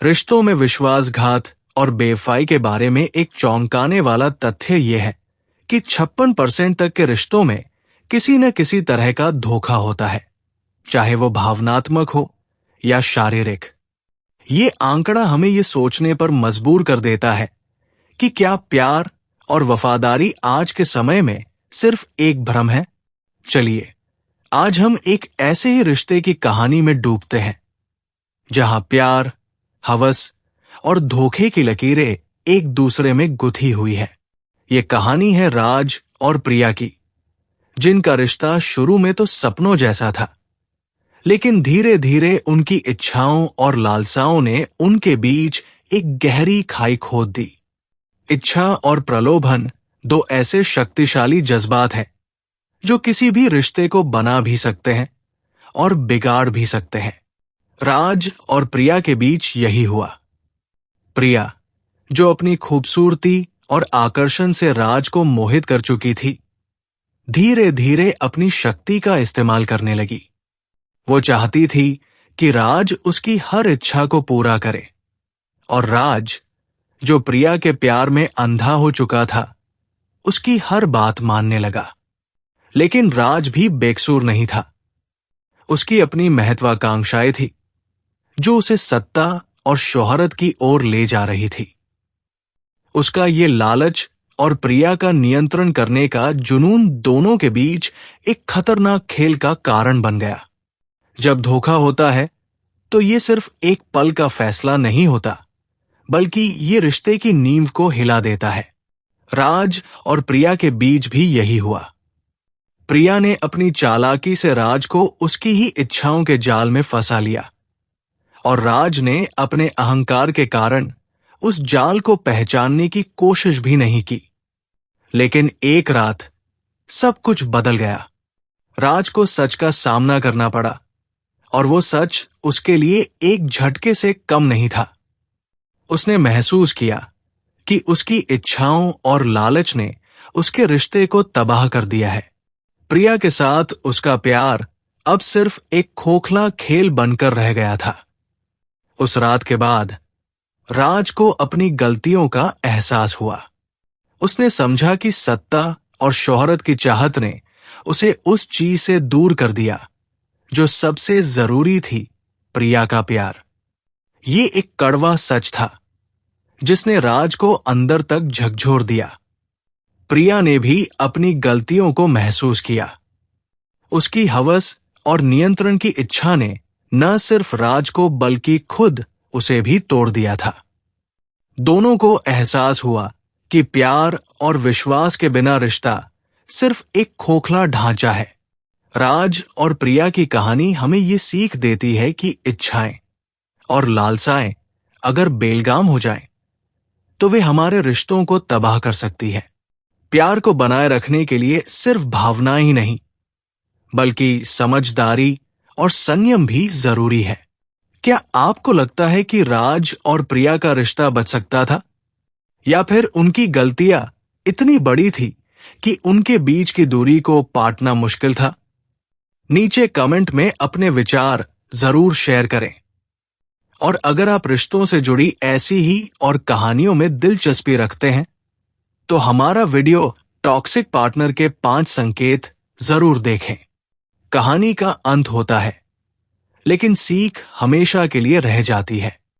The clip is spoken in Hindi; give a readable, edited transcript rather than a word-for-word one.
रिश्तों में विश्वासघात और बेवफाई के बारे में एक चौंकाने वाला तथ्य यह है कि 56% तक के रिश्तों में किसी न किसी तरह का धोखा होता है, चाहे वो भावनात्मक हो या शारीरिक। ये आंकड़ा हमें ये सोचने पर मजबूर कर देता है कि क्या प्यार और वफादारी आज के समय में सिर्फ एक भ्रम है। चलिए आज हम एक ऐसे ही रिश्ते की कहानी में डूबते हैं जहां प्यार, हवस और धोखे की लकीरें एक दूसरे में गुथी हुई है। ये कहानी है राज और प्रिया की, जिनका रिश्ता शुरू में तो सपनों जैसा था, लेकिन धीरे धीरे उनकी इच्छाओं और लालसाओं ने उनके बीच एक गहरी खाई खोद दी। इच्छा और प्रलोभन दो ऐसे शक्तिशाली जज्बात हैं जो किसी भी रिश्ते को बना भी सकते हैं और बिगाड़ भी सकते हैं। राज और प्रिया के बीच यही हुआ। प्रिया, जो अपनी खूबसूरती और आकर्षण से राज को मोहित कर चुकी थी, धीरे धीरे अपनी शक्ति का इस्तेमाल करने लगी। वो चाहती थी कि राज उसकी हर इच्छा को पूरा करे, और राज, जो प्रिया के प्यार में अंधा हो चुका था, उसकी हर बात मानने लगा। लेकिन राज भी बेकसूर नहीं था। उसकी अपनी महत्वाकांक्षाएं थी जो उसे सत्ता और शोहरत की ओर ले जा रही थी। उसका ये लालच और प्रिया का नियंत्रण करने का जुनून दोनों के बीच एक खतरनाक खेल का कारण बन गया। जब धोखा होता है तो ये सिर्फ एक पल का फैसला नहीं होता, बल्कि ये रिश्ते की नींव को हिला देता है। राज और प्रिया के बीच भी यही हुआ। प्रिया ने अपनी चालाकी से राज को उसकी ही इच्छाओं के जाल में फंसा लिया, और राज ने अपने अहंकार के कारण उस जाल को पहचानने की कोशिश भी नहीं की। लेकिन एक रात सब कुछ बदल गया। राज को सच का सामना करना पड़ा, और वो सच उसके लिए एक झटके से कम नहीं था। उसने महसूस किया कि उसकी इच्छाओं और लालच ने उसके रिश्ते को तबाह कर दिया है। प्रिया के साथ उसका प्यार अब सिर्फ एक खोखला खेल बनकर रह गया था। उस रात के बाद राज को अपनी गलतियों का एहसास हुआ। उसने समझा कि सत्ता और शोहरत की चाहत ने उसे उस चीज से दूर कर दिया जो सबसे जरूरी थी, प्रिया का प्यार। ये एक कड़वा सच था जिसने राज को अंदर तक झकझोर दिया। प्रिया ने भी अपनी गलतियों को महसूस किया। उसकी हवस और नियंत्रण की इच्छा ने न सिर्फ राज को बल्कि खुद उसे भी तोड़ दिया था। दोनों को एहसास हुआ कि प्यार और विश्वास के बिना रिश्ता सिर्फ एक खोखला ढांचा है। राज और प्रिया की कहानी हमें ये सीख देती है कि इच्छाएं और लालसाएं अगर बेलगाम हो जाएं, तो वे हमारे रिश्तों को तबाह कर सकती है। प्यार को बनाए रखने के लिए सिर्फ भावना ही नहीं, बल्कि समझदारी और संयम भी जरूरी है। क्या आपको लगता है कि राज और प्रिया का रिश्ता बच सकता था, या फिर उनकी गलतियां इतनी बड़ी थी कि उनके बीच की दूरी को पाटना मुश्किल था? नीचे कमेंट में अपने विचार जरूर शेयर करें। और अगर आप रिश्तों से जुड़ी ऐसी ही और कहानियों में दिलचस्पी रखते हैं, तो हमारा वीडियो टॉक्सिक पार्टनर के 5 संकेत जरूर देखें। कहानी का अंत होता है, लेकिन सीख हमेशा के लिए रह जाती है।